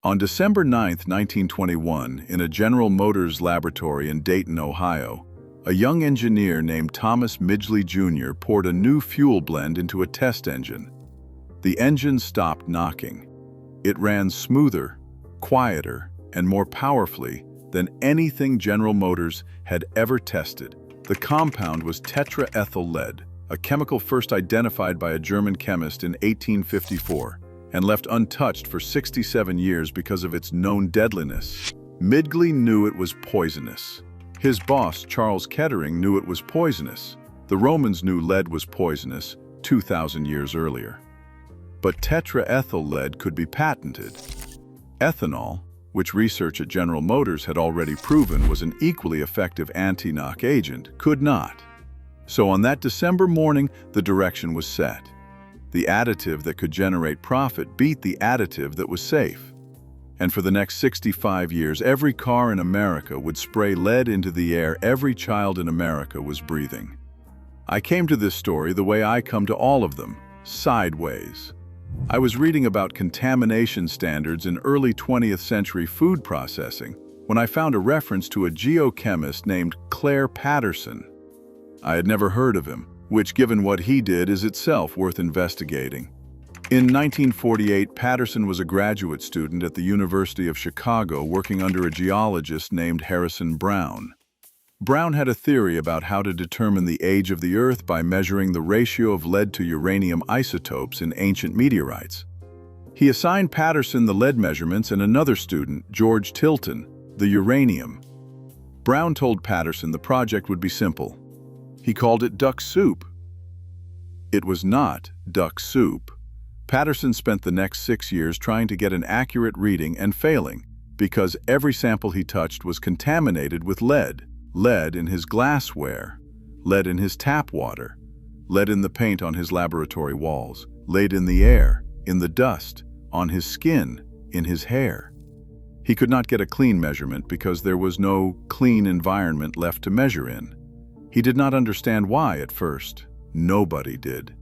On December 9, 1921, in a General Motors laboratory in Dayton, Ohio, a young engineer named Thomas Midgley Jr. poured a new fuel blend into a test engine. The engine stopped knocking. It ran smoother, quieter, and more powerfully than anything General Motors had ever tested. The compound was tetraethyl lead, a chemical first identified by a German chemist in 1854 and left untouched for 67 years because of its known deadliness. Midgley knew it was poisonous. His boss, Charles Kettering, knew it was poisonous. The Romans knew lead was poisonous 2,000 years earlier. But tetraethyl lead could be patented. Ethanol, which research at General Motors had already proven was an equally effective anti-knock agent, could not. So on that December morning, the direction was set. The additive that could generate profit beat the additive that was safe. And for the next 65 years, every car in America would spray lead into the air every child in America was breathing. I came to this story the way I come to all of them, sideways. I was reading about contamination standards in early 20th century food processing when I found a reference to a geochemist named Clair Patterson. I had never heard of him, which, given what he did, is itself worth investigating. In 1948, Patterson was a graduate student at the University of Chicago working under a geologist named Harrison Brown. Brown had a theory about how to determine the age of the Earth by measuring the ratio of lead to uranium isotopes in ancient meteorites. He assigned Patterson the lead measurements and another student, George Tilton, the uranium. Brown told Patterson the project would be simple. He called it duck soup. It was not duck soup. Patterson spent the next 6 years trying to get an accurate reading and failing because every sample he touched was contaminated with lead. Lead in his glassware, lead in his tap water, lead in the paint on his laboratory walls, lead in the air, in the dust, on his skin, in his hair. He could not get a clean measurement because there was no clean environment left to measure in. He did not understand why at first. Nobody did.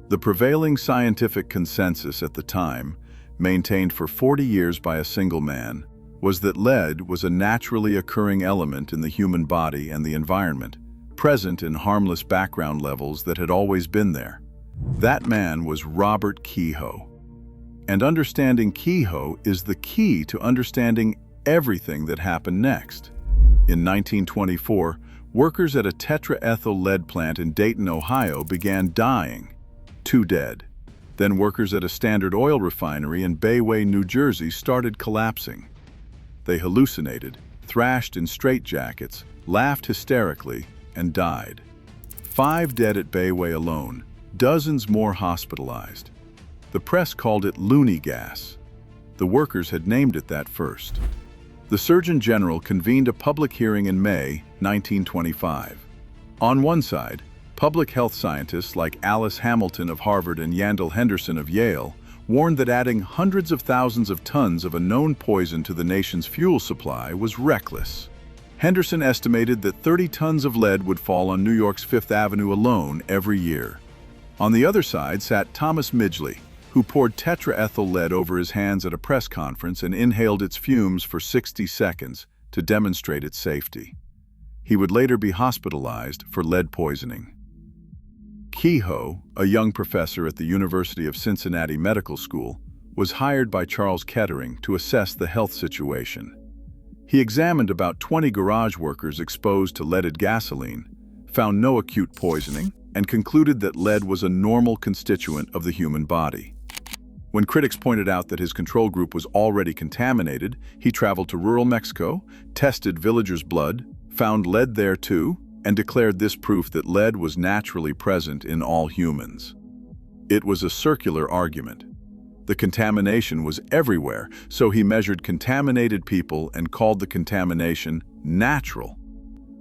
The prevailing scientific consensus at the time, maintained for 40 years by a single man, was that lead was a naturally occurring element in the human body and the environment, present in harmless background levels that had always been there. That man was Robert Kehoe. And understanding Kehoe is the key to understanding everything that happened next. In 1924, workers at a tetraethyl lead plant in Dayton, Ohio began dying. 2 dead. Then workers at a Standard Oil refinery in Bayway, New Jersey started collapsing. They hallucinated, thrashed in straitjackets, laughed hysterically, and died. 5 dead at Bayway alone, dozens more hospitalized. The press called it loony gas. The workers had named it that first. The Surgeon General convened a public hearing in May 1925. On one side, public health scientists like Alice Hamilton of Harvard and Yandell Henderson of Yale warned that adding hundreds of thousands of tons of a known poison to the nation's fuel supply was reckless. Henderson estimated that 30 tons of lead would fall on New York's Fifth Avenue alone every year. On the other side sat Thomas Midgley, who poured tetraethyl lead over his hands at a press conference and inhaled its fumes for 60 seconds to demonstrate its safety. He would later be hospitalized for lead poisoning. Kehoe, a young professor at the University of Cincinnati Medical School, was hired by Charles Kettering to assess the health situation. He examined about 20 garage workers exposed to leaded gasoline, found no acute poisoning, and concluded that lead was a normal constituent of the human body. When critics pointed out that his control group was already contaminated, he traveled to rural Mexico, tested villagers' blood, found lead there too, and declared this proof that lead was naturally present in all humans. It was a circular argument. The contamination was everywhere, so he measured contaminated people and called the contamination natural.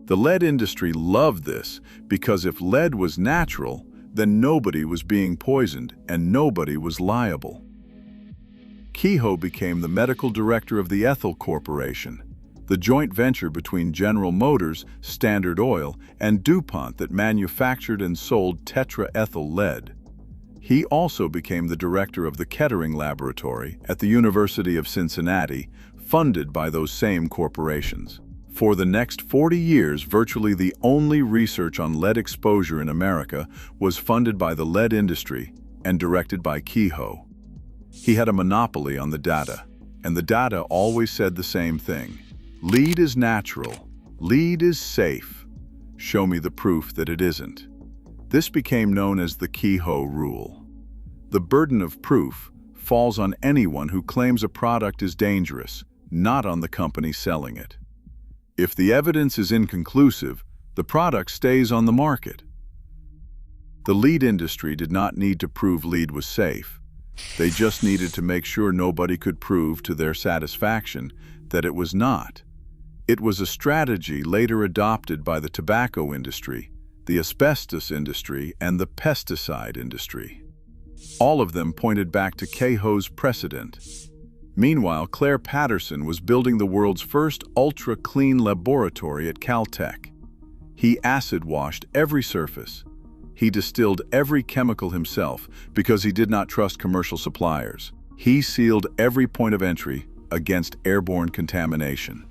The lead industry loved this because if lead was natural, then nobody was being poisoned and nobody was liable. Kehoe became the medical director of the Ethyl Corporation, the joint venture between General Motors, Standard Oil, and DuPont that manufactured and sold tetraethyl lead. He also became the director of the Kettering Laboratory at the University of Cincinnati, funded by those same corporations. For the next 40 years, virtually the only research on lead exposure in America was funded by the lead industry and directed by Kehoe. He had a monopoly on the data, and the data always said the same thing. Lead is natural. Lead is safe. Show me the proof that it isn't. This became known as the Kehoe Rule. The burden of proof falls on anyone who claims a product is dangerous, not on the company selling it. If the evidence is inconclusive, the product stays on the market. The lead industry did not need to prove lead was safe. They just needed to make sure nobody could prove to their satisfaction that it was not. It was a strategy later adopted by the tobacco industry, the asbestos industry, and the pesticide industry. All of them pointed back to Kehoe's precedent. Meanwhile, Clair Patterson was building the world's first ultra-clean laboratory at Caltech. He acid-washed every surface. He distilled every chemical himself because he did not trust commercial suppliers. He sealed every point of entry against airborne contamination.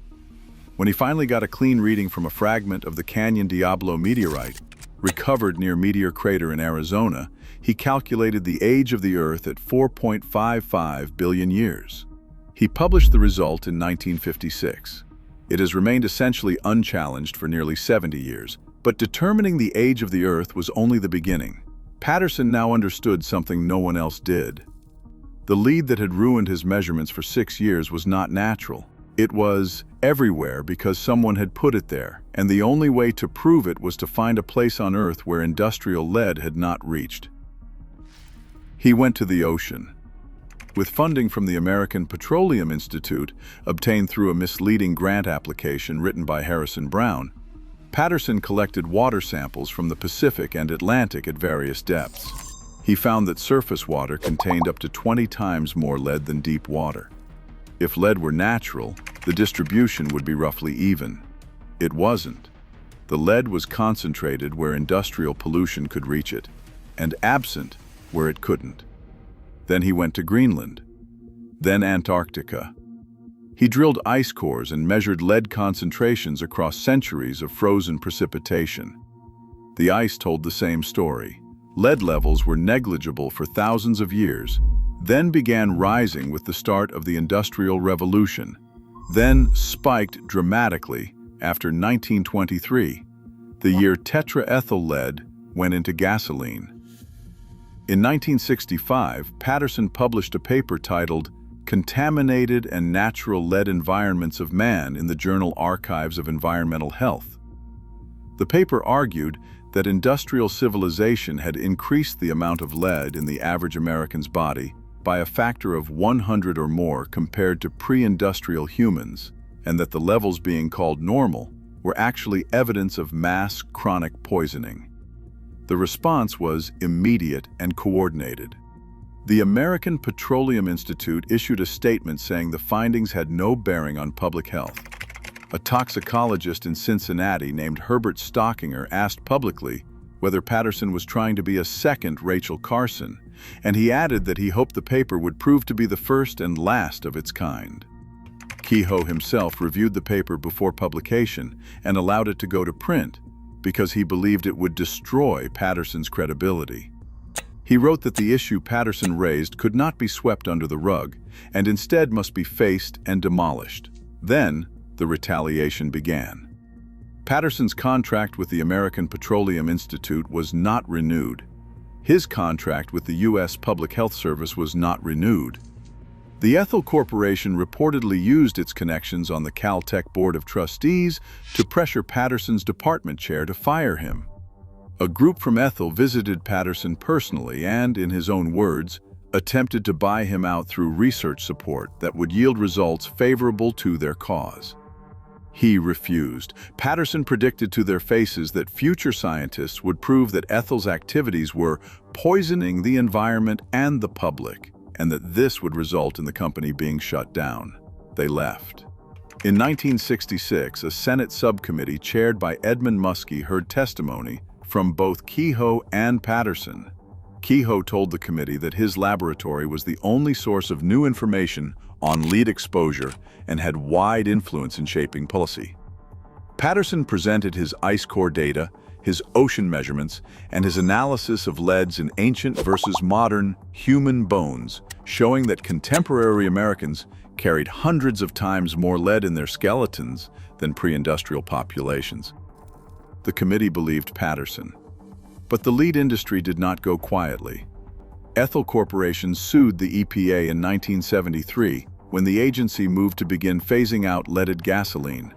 When he finally got a clean reading from a fragment of the Canyon Diablo meteorite, recovered near Meteor Crater in Arizona, he calculated the age of the Earth at 4.55 billion years. He published the result in 1956. It has remained essentially unchallenged for nearly 70 years, but determining the age of the Earth was only the beginning. Patterson now understood something no one else did. The lead that had ruined his measurements for 6 years was not natural. It was everywhere because someone had put it there, and the only way to prove it was to find a place on Earth where industrial lead had not reached. He went to the ocean. With funding from the American Petroleum Institute, obtained through a misleading grant application written by Harrison Brown, Patterson collected water samples from the Pacific and Atlantic at various depths. He found that surface water contained up to 20 times more lead than deep water. If lead were natural, the distribution would be roughly even. It wasn't. The lead was concentrated where industrial pollution could reach it, and absent where it couldn't. Then he went to Greenland, then Antarctica. He drilled ice cores and measured lead concentrations across centuries of frozen precipitation. The ice told the same story. Lead levels were negligible for thousands of years, then began rising with the start of the Industrial Revolution, then spiked dramatically after 1923, the year tetraethyl lead went into gasoline. In 1965, Patterson published a paper titled Contaminated and Natural Lead Environments of Man in the journal Archives of Environmental Health. The paper argued that industrial civilization had increased the amount of lead in the average American's body by a factor of 100 or more compared to pre-industrial humans, and that the levels being called normal were actually evidence of mass chronic poisoning. The response was immediate and coordinated. The American Petroleum Institute issued a statement saying the findings had no bearing on public health. A toxicologist in Cincinnati named Herbert Stockinger asked publicly whether Patterson was trying to be a second Rachel Carson, and he added that he hoped the paper would prove to be the first and last of its kind. Kehoe himself reviewed the paper before publication and allowed it to go to print because he believed it would destroy Patterson's credibility. He wrote that the issue Patterson raised could not be swept under the rug and instead must be faced and demolished. Then, the retaliation began. Patterson's contract with the American Petroleum Institute was not renewed. His contract with the U.S. Public Health Service was not renewed. The Ethyl Corporation reportedly used its connections on the Caltech Board of Trustees to pressure Patterson's department chair to fire him. A group from Ethyl visited Patterson personally and, in his own words, attempted to buy him out through research support that would yield results favorable to their cause. He refused. Patterson predicted to their faces that future scientists would prove that Ethyl's activities were poisoning the environment and the public, and that this would result in the company being shut down. They left. In 1966, a Senate subcommittee chaired by Edmund Muskie heard testimony from both Kehoe and Patterson. Kehoe told the committee that his laboratory was the only source of new information on lead exposure and had wide influence in shaping policy. Patterson presented his ice core data, his ocean measurements, and his analysis of leads in ancient versus modern human bones, showing that contemporary Americans carried hundreds of times more lead in their skeletons than pre-industrial populations. The committee believed Patterson. But the lead industry did not go quietly. Ethyl Corporation sued the EPA in 1973 when the agency moved to begin phasing out leaded gasoline.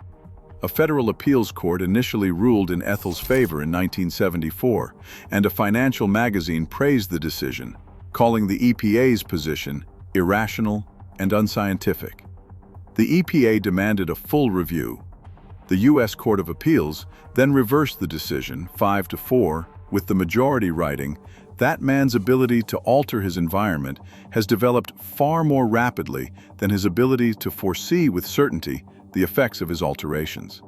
A federal appeals court initially ruled in Ethyl's favor in 1974, and a financial magazine praised the decision, calling the EPA's position irrational and unscientific. The EPA demanded a full review. The U.S. Court of Appeals then reversed the decision 5-4, with the majority writing, "That man's ability to alter his environment has developed far more rapidly than his ability to foresee with certainty the effects of his alterations."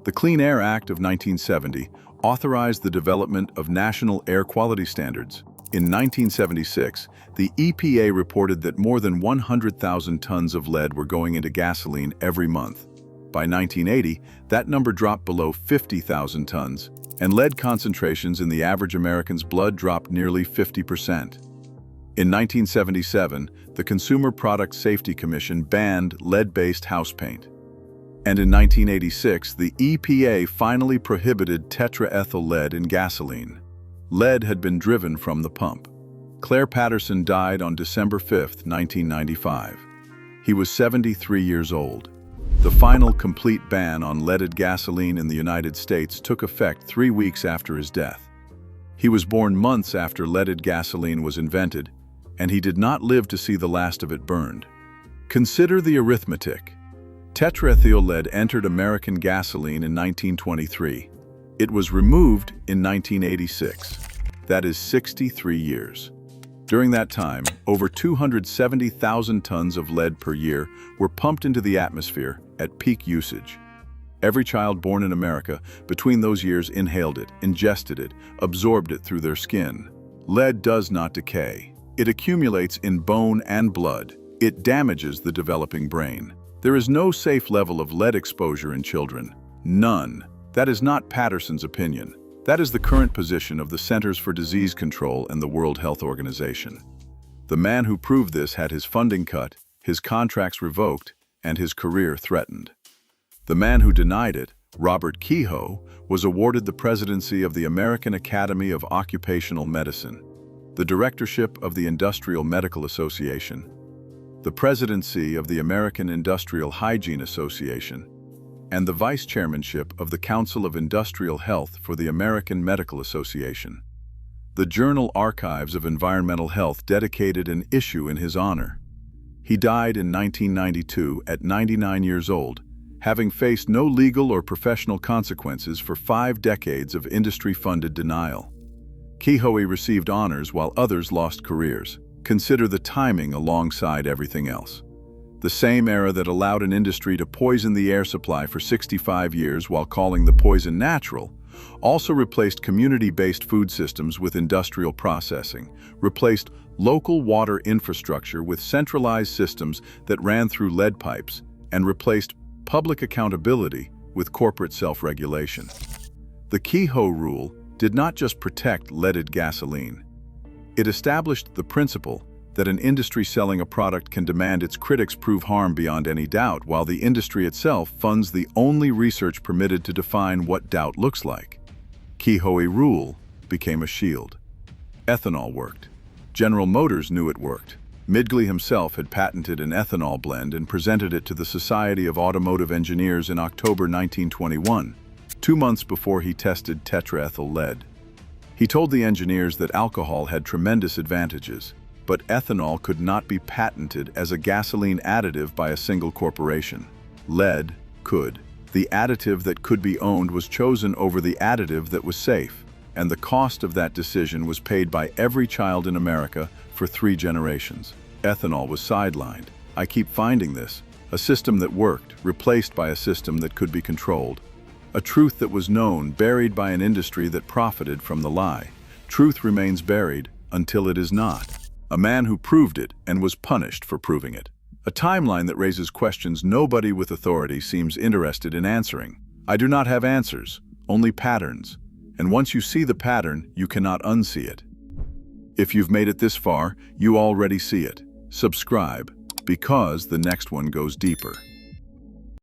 The Clean Air Act of 1970 authorized the development of national air quality standards. In 1976, the EPA reported that more than 100,000 tons of lead were going into gasoline every month. By 1980, that number dropped below 50,000 tons, and lead concentrations in the average American's blood dropped nearly 50%. In 1977, the Consumer Product Safety Commission banned lead-based house paint. And in 1986, the EPA finally prohibited tetraethyl lead in gasoline. Lead had been driven from the pump. Clair Patterson died on December 5, 1995. He was 73 years old. The final complete ban on leaded gasoline in the United States took effect 3 weeks after his death. He was born months after leaded gasoline was invented, and he did not live to see the last of it burned. Consider the arithmetic. Tetraethyl lead entered American gasoline in 1923. It was removed in 1986. That is 63 years. During that time, over 270,000 tons of lead per year were pumped into the atmosphere at peak usage. Every child born in America between those years inhaled it, ingested it, absorbed it through their skin. Lead does not decay. It accumulates in bone and blood. It damages the developing brain. There is no safe level of lead exposure in children. None. That is not Patterson's opinion. That is the current position of the Centers for Disease Control and the World Health Organization. The man who proved this had his funding cut, his contracts revoked, and his career threatened. The man who denied it, Robert Kehoe, was awarded the presidency of the American Academy of Occupational Medicine, the directorship of the Industrial Medical Association, the presidency of the American Industrial Hygiene Association, and the vice chairmanship of the Council of Industrial Health for the American Medical Association. The Journal Archives of Environmental Health dedicated an issue in his honor. He died in 1992 at 99 years old, having faced no legal or professional consequences for 5 decades of industry-funded denial. Kehoe received honors while others lost careers. Consider the timing alongside everything else. The same era that allowed an industry to poison the air supply for 65 years while calling the poison natural, also replaced community-based food systems with industrial processing, replaced local water infrastructure with centralized systems that ran through lead pipes, and replaced public accountability with corporate self-regulation. The Kehoe Rule did not just protect leaded gasoline. It established the principle that an industry selling a product can demand its critics prove harm beyond any doubt, while the industry itself funds the only research permitted to define what doubt looks like. Kehoe Rule became a shield. Ethanol worked. General Motors knew it worked. Midgley himself had patented an ethanol blend and presented it to the Society of Automotive Engineers in October 1921, 2 months before he tested tetraethyl lead. He told the engineers that alcohol had tremendous advantages, but ethanol could not be patented as a gasoline additive by a single corporation. Lead could. The additive that could be owned was chosen over the additive that was safe, and the cost of that decision was paid by every child in America for 3 generations. Ethanol was sidelined. I keep finding this. A system that worked, replaced by a system that could be controlled. A truth that was known, buried by an industry that profited from the lie. Truth remains buried until it is not. A man who proved it and was punished for proving it. A timeline that raises questions nobody with authority seems interested in answering. I do not have answers, only patterns. And once you see the pattern, you cannot unsee it. If you've made it this far, you already see it. Subscribe, because the next one goes deeper.